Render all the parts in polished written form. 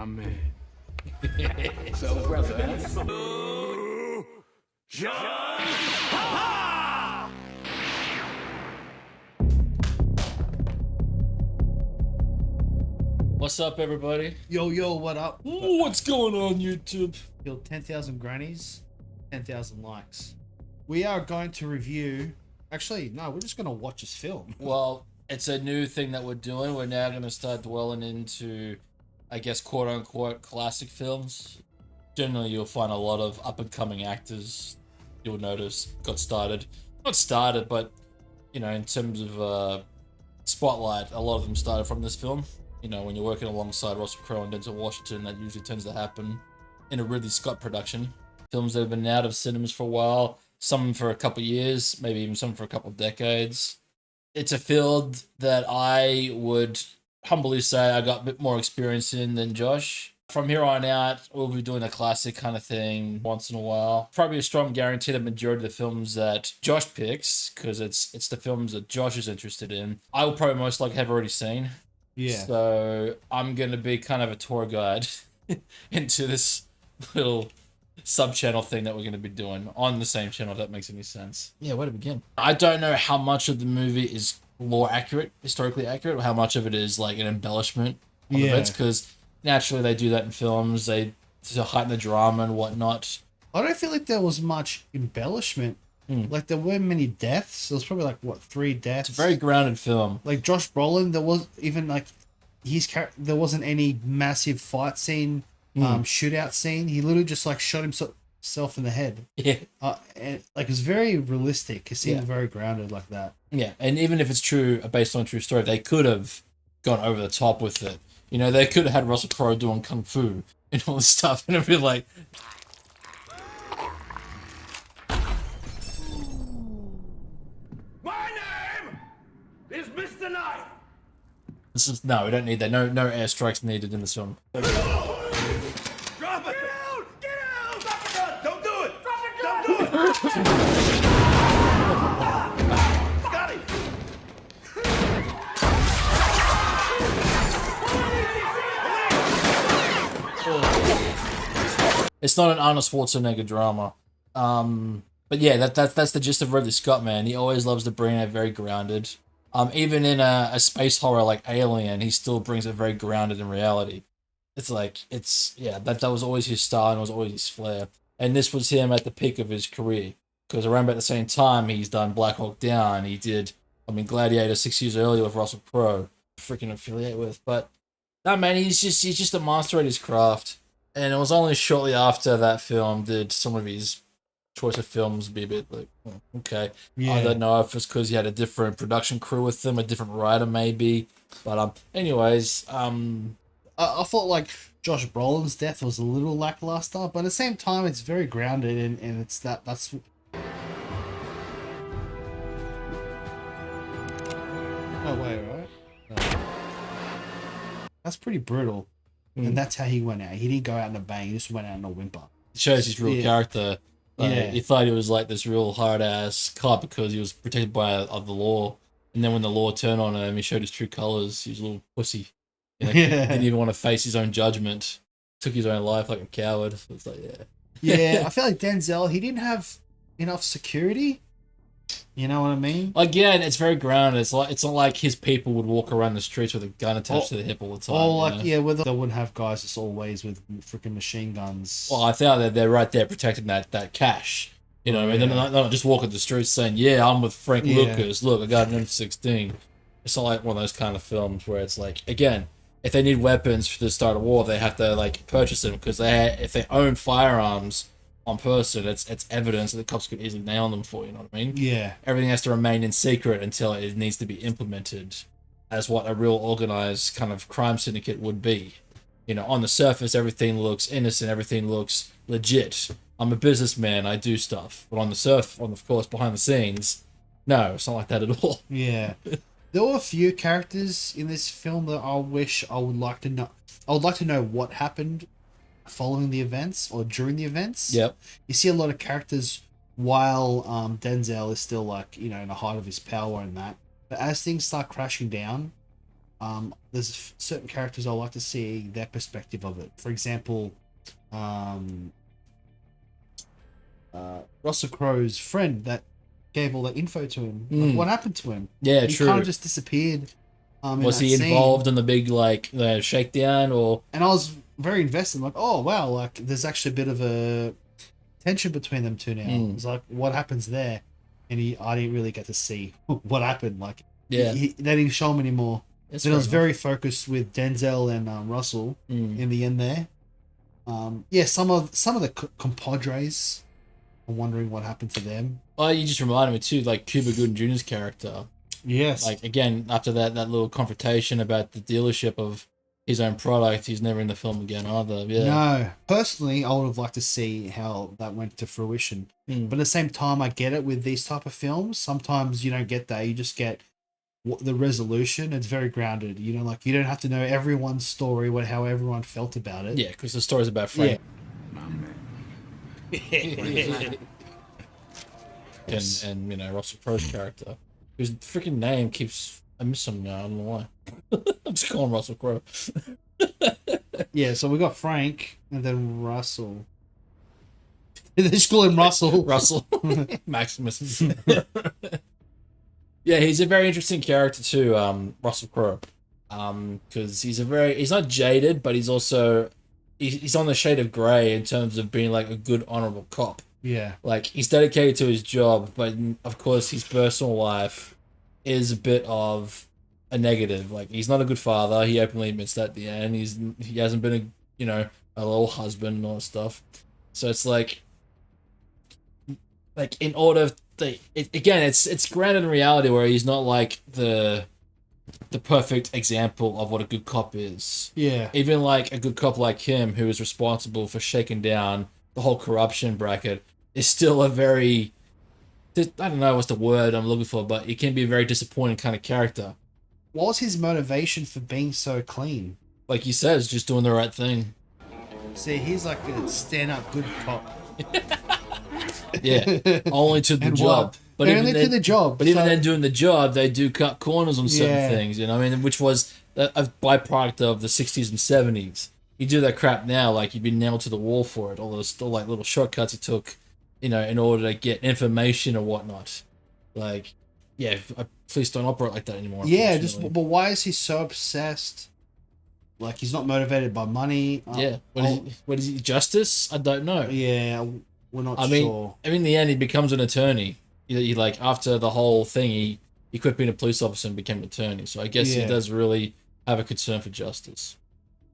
my man. So, brother, John! What's up, everybody? Yo, what up? What's going on, YouTube? Killed 10,000 grannies, 10,000 likes. We are going to review... Actually, no, we're just going to watch this film. Well, it's a new thing that we're doing. We're now going to start dwelling into, I guess, quote-unquote classic films. Generally, you'll find a lot of up-and-coming actors, you'll notice, got started. Not started, but, you know, in terms of spotlight, a lot of them started from this film. You know, when you're working alongside Russell Crowe and Denzel Washington, that usually tends to happen in a Ridley Scott production. Films that have been out of cinemas for a while, some for a couple of years, maybe even some for a couple of decades. It's a field that I would humbly say I got a bit more experience in than Josh. From here on out, we'll be doing a classic kind of thing once in a while. Probably a strong guarantee that the majority of the films that Josh picks, because it's the films that Josh is interested in, I will probably most likely have already seen. Yeah. So I'm going to be kind of a tour guide into this little sub-channel thing that we're going to be doing on the same channel, if that makes any sense. Yeah, where to begin? I don't know how much of the movie is lore accurate, historically accurate, or how much of it is like an embellishment of events, because naturally they do that in films, they to heighten the drama and whatnot. I don't feel like there was much embellishment. Like, there weren't many deaths. There was probably, like, what, 3 deaths? It's a very grounded film. Like, Josh Brolin, there was even, like, there wasn't any massive fight scene, shootout scene. He literally just, like, shot himself in the head. Yeah. And, like, it was very realistic. It seemed very grounded like that. Yeah, and even if it's true, based on a true story, they could have gone over the top with it. You know, they could have had Russell Crowe doing kung fu and all this stuff, and it'd be like... My name is Mr. Knife. This is... No, we don't need that. No airstrikes needed in this film. Drop it! Get out! Get out! Drop the gun! Don't do it! Drop the gun! Don't do it! Got him! It's not an Arnold Schwarzenegger drama. But yeah, that's the gist of Ridley Scott, man. He always loves to bring it very grounded. Even in a space horror like Alien, he still brings it very grounded in reality. It's like, that was always his style and was always his flair. And this was him at the peak of his career. Because around about the same time, he's done Black Hawk Down. He did, Gladiator 6 years earlier with Russell Crowe. Freaking affiliate with. But, no, man, he's just a master at his craft. And it was only shortly after that film did some of his choice of films be a bit like, okay. Yeah. I don't know if it's because he had a different production crew with him, a different writer maybe. But anyways, I thought like Josh Brolin's death was a little lackluster, but at the same time it's very grounded and it's that's no way, right? No. That's pretty brutal. And that's how he went out. He didn't go out in a bang, he just went out in a whimper. It shows his real character. He thought he was like this real hard-ass cop because he was protected by the law. And then when the law turned on him, he showed his true colors. He was a little pussy. You know, didn't even want to face his own judgment. Took his own life like a coward. So it's like, Yeah, I feel like Denzel, he didn't have enough security. You know what I mean? Again, it's very grounded. It's not like his people would walk around the streets with a gun attached to their hip all the time. Oh, like, whether they wouldn't have guys just always with freaking machine guns. Well, I thought that they're right there protecting that cash. You know, and they're not just walking the streets saying, "Yeah, I'm with Frank Lucas. Look, I got an M16." It's not like one of those kind of films where it's like, again, if they need weapons to start a war, they have to like purchase them because if they own firearms on person, it's evidence that the cops could easily nail them for. You know what I mean? Yeah. Everything has to remain in secret until it needs to be implemented as what a real organized kind of crime syndicate would be. You know, on the surface, everything looks innocent, everything looks legit. I'm a businessman, I do stuff. But of course, behind the scenes, no, it's not like that at all. Yeah. There were a few characters in this film that I wish I would like to know. I would like to know what happened following the events or during the events. Yep. You see a lot of characters while Denzel is still like, in the height of his power and that. But as things start crashing down, There's certain characters I like to see their perspective of it. For example, Russell Crowe's friend that gave all that info to him. Like, what happened to him? Yeah, he true. kind of just disappeared. Was he involved in the big the shakedown or? And I was very invested. Like, oh wow, like there's actually a bit of a tension between them two now. It's like, what happens there? And I didn't really get to see what happened. Like, they didn't show him anymore. Then it was very focused with Denzel and Russell in the end there. Some of the compadres. I'm wondering what happened to them. Oh, you just reminded me too, like Cuba Gooding Jr.'s character. Yes. Like, again, after that little confrontation about the dealership of his own product, he's never in the film again either. Yeah. No. Personally, I would have liked to see how that went to fruition. But at the same time, I get it with these type of films. Sometimes you don't get that. You just get the resolution. It's very grounded. You know, like, you don't have to know everyone's story, how everyone felt about it. Yeah, because the story's about Frank. And you know, Russell Crowe's character, whose freaking name keeps, I miss him now, I don't know why. I'm just calling Russell Crowe. Yeah, so we got Frank and then Russell. They just call him Russell. Russell. Maximus. Yeah, he's a very interesting character too, Russell Crowe. Because he's not jaded, but he's also he's on the shade of grey in terms of being like a good honorable cop. Yeah. Like, he's dedicated to his job, but of course his personal life is a bit of a negative. Like, he's not a good father. He openly admits that at the end. He hasn't been a little husband and all that stuff. So it's like in order it's grounded in reality where he's not like the perfect example of what a good cop is. Yeah. Even like a good cop like him, who is responsible for shaking down the whole corruption bracket, is still a very, I don't know what's the word I'm looking for, but it can be a very disappointing kind of character. What was his motivation for being so clean? Like he says, just doing the right thing. See, he's like a stand-up good cop. Yeah, only to the job. But only to the job. But even then, doing the job, they do cut corners on certain things. You know what I mean? Which was a byproduct of the 60s and 70s. You do that crap now, like you'd be nailed to the wall for it. All those like little shortcuts he took, in order to get information or whatnot. Like, yeah, police don't operate like that anymore. Yeah, but why is he so obsessed? Like, he's not motivated by money. Yeah, what is he? Justice? I don't know. Yeah, we're not sure. I mean, in the end, he becomes an attorney. He like after the whole thing, he quit being a police officer and became an attorney. So I guess he does really have a concern for justice.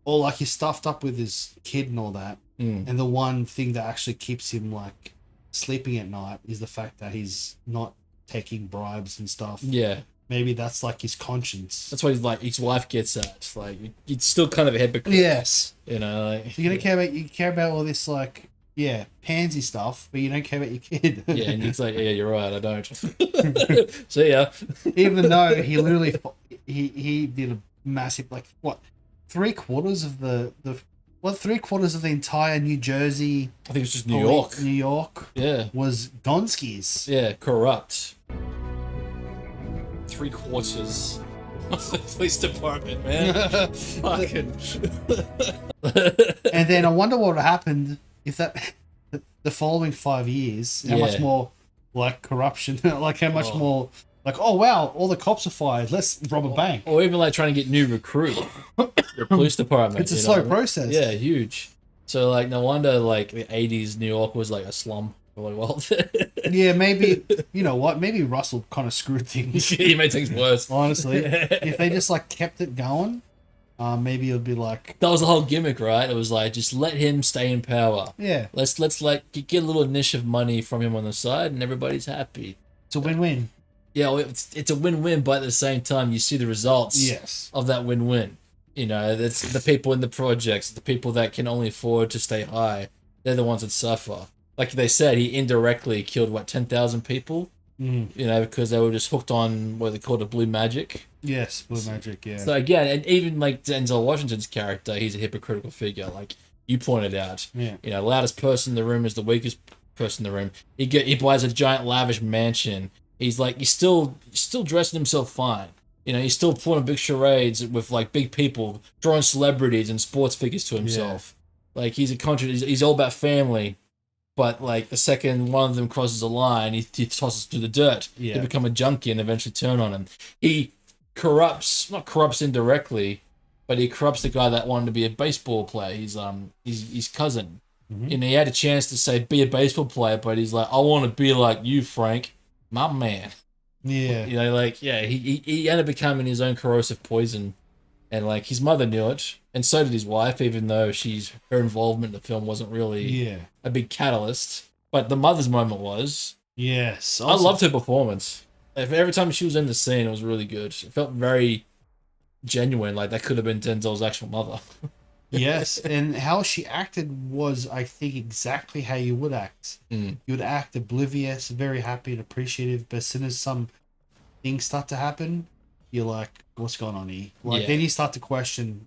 Or like he's stuffed up with his kid and all that. And the one thing that actually keeps him like sleeping at night is the fact that he's not taking bribes and stuff. Yeah. Maybe that's like his conscience. That's what his wife gets at. It's like, it's still kind of a hypocrite. Yes. Like, you're gonna care about all this like, pansy stuff, but you don't care about your kid. Yeah, and he's like, yeah, you're right, I don't. See ya. Even though he literally he did a massive, like, what, 3/4 of the 3/4 of the entire New Jersey, I think it's just New York. New York. Yeah. Was Gonski's. Yeah, corrupt. 3/4 of the police department, man. Fucking. And then I wonder what happened if that the following 5 years, how much more like corruption, like how much more like, oh wow, all the cops are fired, let's rob a bank. Or even like trying to get new recruits. The police department. It's a slow process. Yeah, huge. So like no wonder like the 80s New York was like a slum. Well, yeah, maybe, you know what, maybe Russell kind of screwed things. He made things worse. Honestly. If they just like kept it going, maybe it'll be like, that was the whole gimmick, right? It was like, just let him stay in power. Yeah. Let's like get a little niche of money from him on the side, and everybody's happy. It's a win-win. Yeah, well, it's a win-win, but at the same time, you see the results of that win-win. That's the people in the projects, the people that can only afford to stay high. They're the ones that suffer. Like they said, he indirectly killed 10,000 people. Because they were just hooked on what they called a blue magic. Yes, blue magic. Yeah. So again, and even like Denzel Washington's character, he's a hypocritical figure. Like you pointed out. Yeah. Loudest person in the room is the weakest person in the room. He buys a giant lavish mansion. He's like, he's still dressing himself fine. You know, he's still pulling big charades with like big people, drawing celebrities and sports figures to himself. Like he's a country. He's all about family. But like the second one of them crosses a line, he tosses to the dirt. Yeah. They become a junkie and eventually turn on him. He not corrupts indirectly, but he corrupts the guy that wanted to be a baseball player. He's his cousin. Mm-hmm. You know, he had a chance to say be a baseball player, but he's like, I want to be like you, Frank, my man. Yeah. You know, like he ended up becoming his own corrosive poison, and like his mother knew it, and so did his wife, even though her involvement in the film wasn't really a big catalyst. But the mother's moment was. Yes. I loved her performance. Every time she was in the scene, it was really good. It felt very genuine, like that could have been Denzel's actual mother. Yes, and how she acted was, I think, exactly how you would act. You would act oblivious, very happy and appreciative, but as soon as some things start to happen, you're like, what's going on here? Like, then you start to question.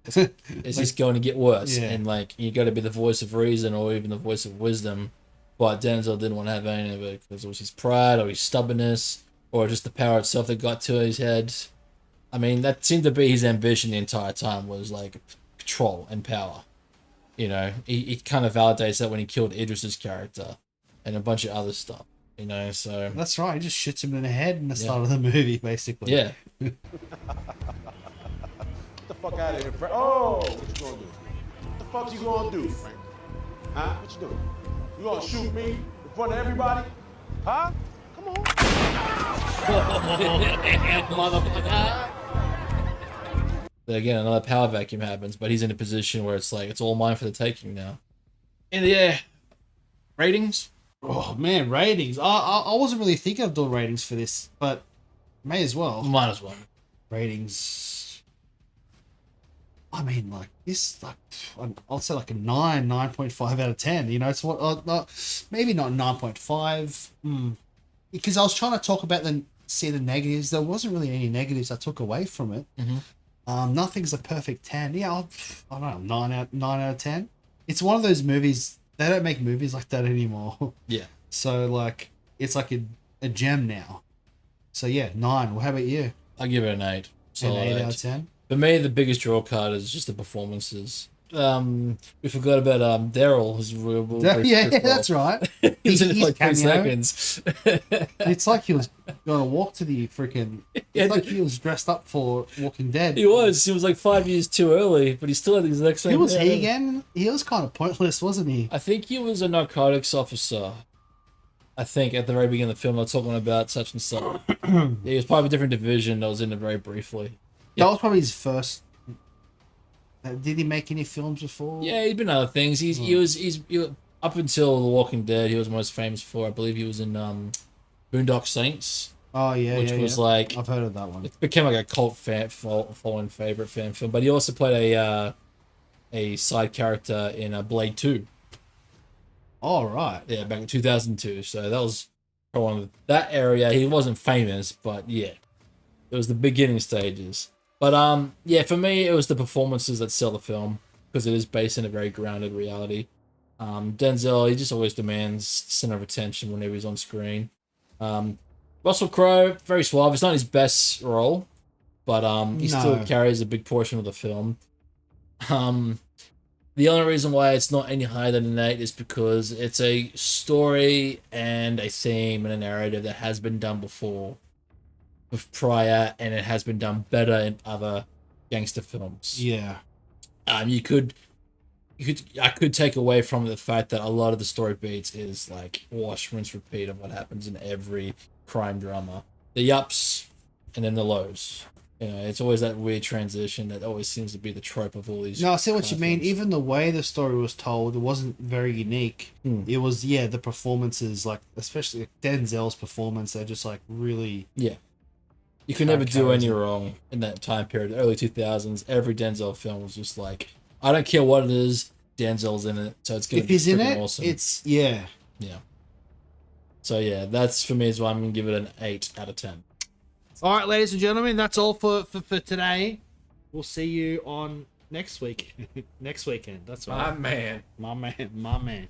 Is this going to get worse? Yeah. And like, you got to be the voice of reason or even the voice of wisdom. But Denzel didn't want to have any of it because it was his pride or his stubbornness or just the power itself that got to his head. I mean, that seemed to be his ambition the entire time, was like control and power. You know, he kind of validates that when he killed Idris's character and a bunch of other stuff. You know, so that's right. He just shoots him in the head in the start of the movie, basically. Yeah. Get the fuck out of here, Frank. Oh, what you gonna do? What the fuck you gonna do, Frank? Huh? What you doing? You gonna shoot me in front of everybody? Huh? Come on. Motherfucker. But again, another power vacuum happens, but he's in a position where it's like, it's all mine for the taking now. In the air. Ratings? Oh, man, ratings. I wasn't really thinking of doing ratings for this, but may as well. Might as well. Ratings. I mean, like, this, like, I'll say like a 9.5 out of 10. You know, it's what, maybe not 9.5. Because I was trying to talk about see the negatives. There wasn't really any negatives I took away from it. Nothing's a perfect 10. Yeah, I don't know, 9 out of 10. It's one of those movies, they don't make movies like that anymore. Yeah. So, like, it's like a gem now. So, yeah, 9. Well, how about you? I'll give it an 8. An 8 out of 10? For me, the biggest draw card is just the performances. We forgot about Daryl, who's that's right. He was in it for like 3 cameo. seconds. It's like he was going to walk to the freaking. It's like he was dressed up for Walking Dead. He was like 5 years too early, but he still had the exact same. Who was he again? He was kind of pointless, wasn't he? I think he was a narcotics officer. I think at the very beginning of the film, they're talking about such and such. He was part of a different division that was in it very briefly. That was probably his first. Did he make any films before? Yeah, he'd been other things. He was up until The Walking Dead. He was most famous for, I believe, he was in Boondock Saints. Oh yeah, which was like, I've heard of that one. It became like a cult following favorite fan film. But he also played a side character in Blade 2. Oh right. Yeah, back in 2002. So that was probably one of that area. He wasn't famous, but yeah, it was the beginning stages. But yeah, for me, it was the performances that sell the film because it is based in a very grounded reality. Denzel, he just always demands center of attention whenever he's on screen. Russell Crowe, very suave. It's not his best role, but he still carries a big portion of the film. The only reason why it's not any higher than an 8 is because it's a story and a theme and a narrative that has been done before with prior, and it has been done better in other gangster films. Yeah. I could take away from the fact that a lot of the story beats is like wash, rinse, repeat of what happens in every crime drama. The ups and then the lows. You know, it's always that weird transition that always seems to be the trope of all these. No, I see what you mean. films. Even the way the story was told, it wasn't very unique. It was, the performances, like, especially Denzel's performance, they're just like really... Yeah. You can never do any wrong in that time period, the early 2000s. Every Denzel film was just like, I don't care what it is, Denzel's in it, so it's going to be awesome. It's, yeah. Yeah. So yeah, that's for me is why I'm going to give it an 8 out of 10. All right, ladies and gentlemen, that's all for today. We'll see you on next week. Next weekend, that's right. My man. My man.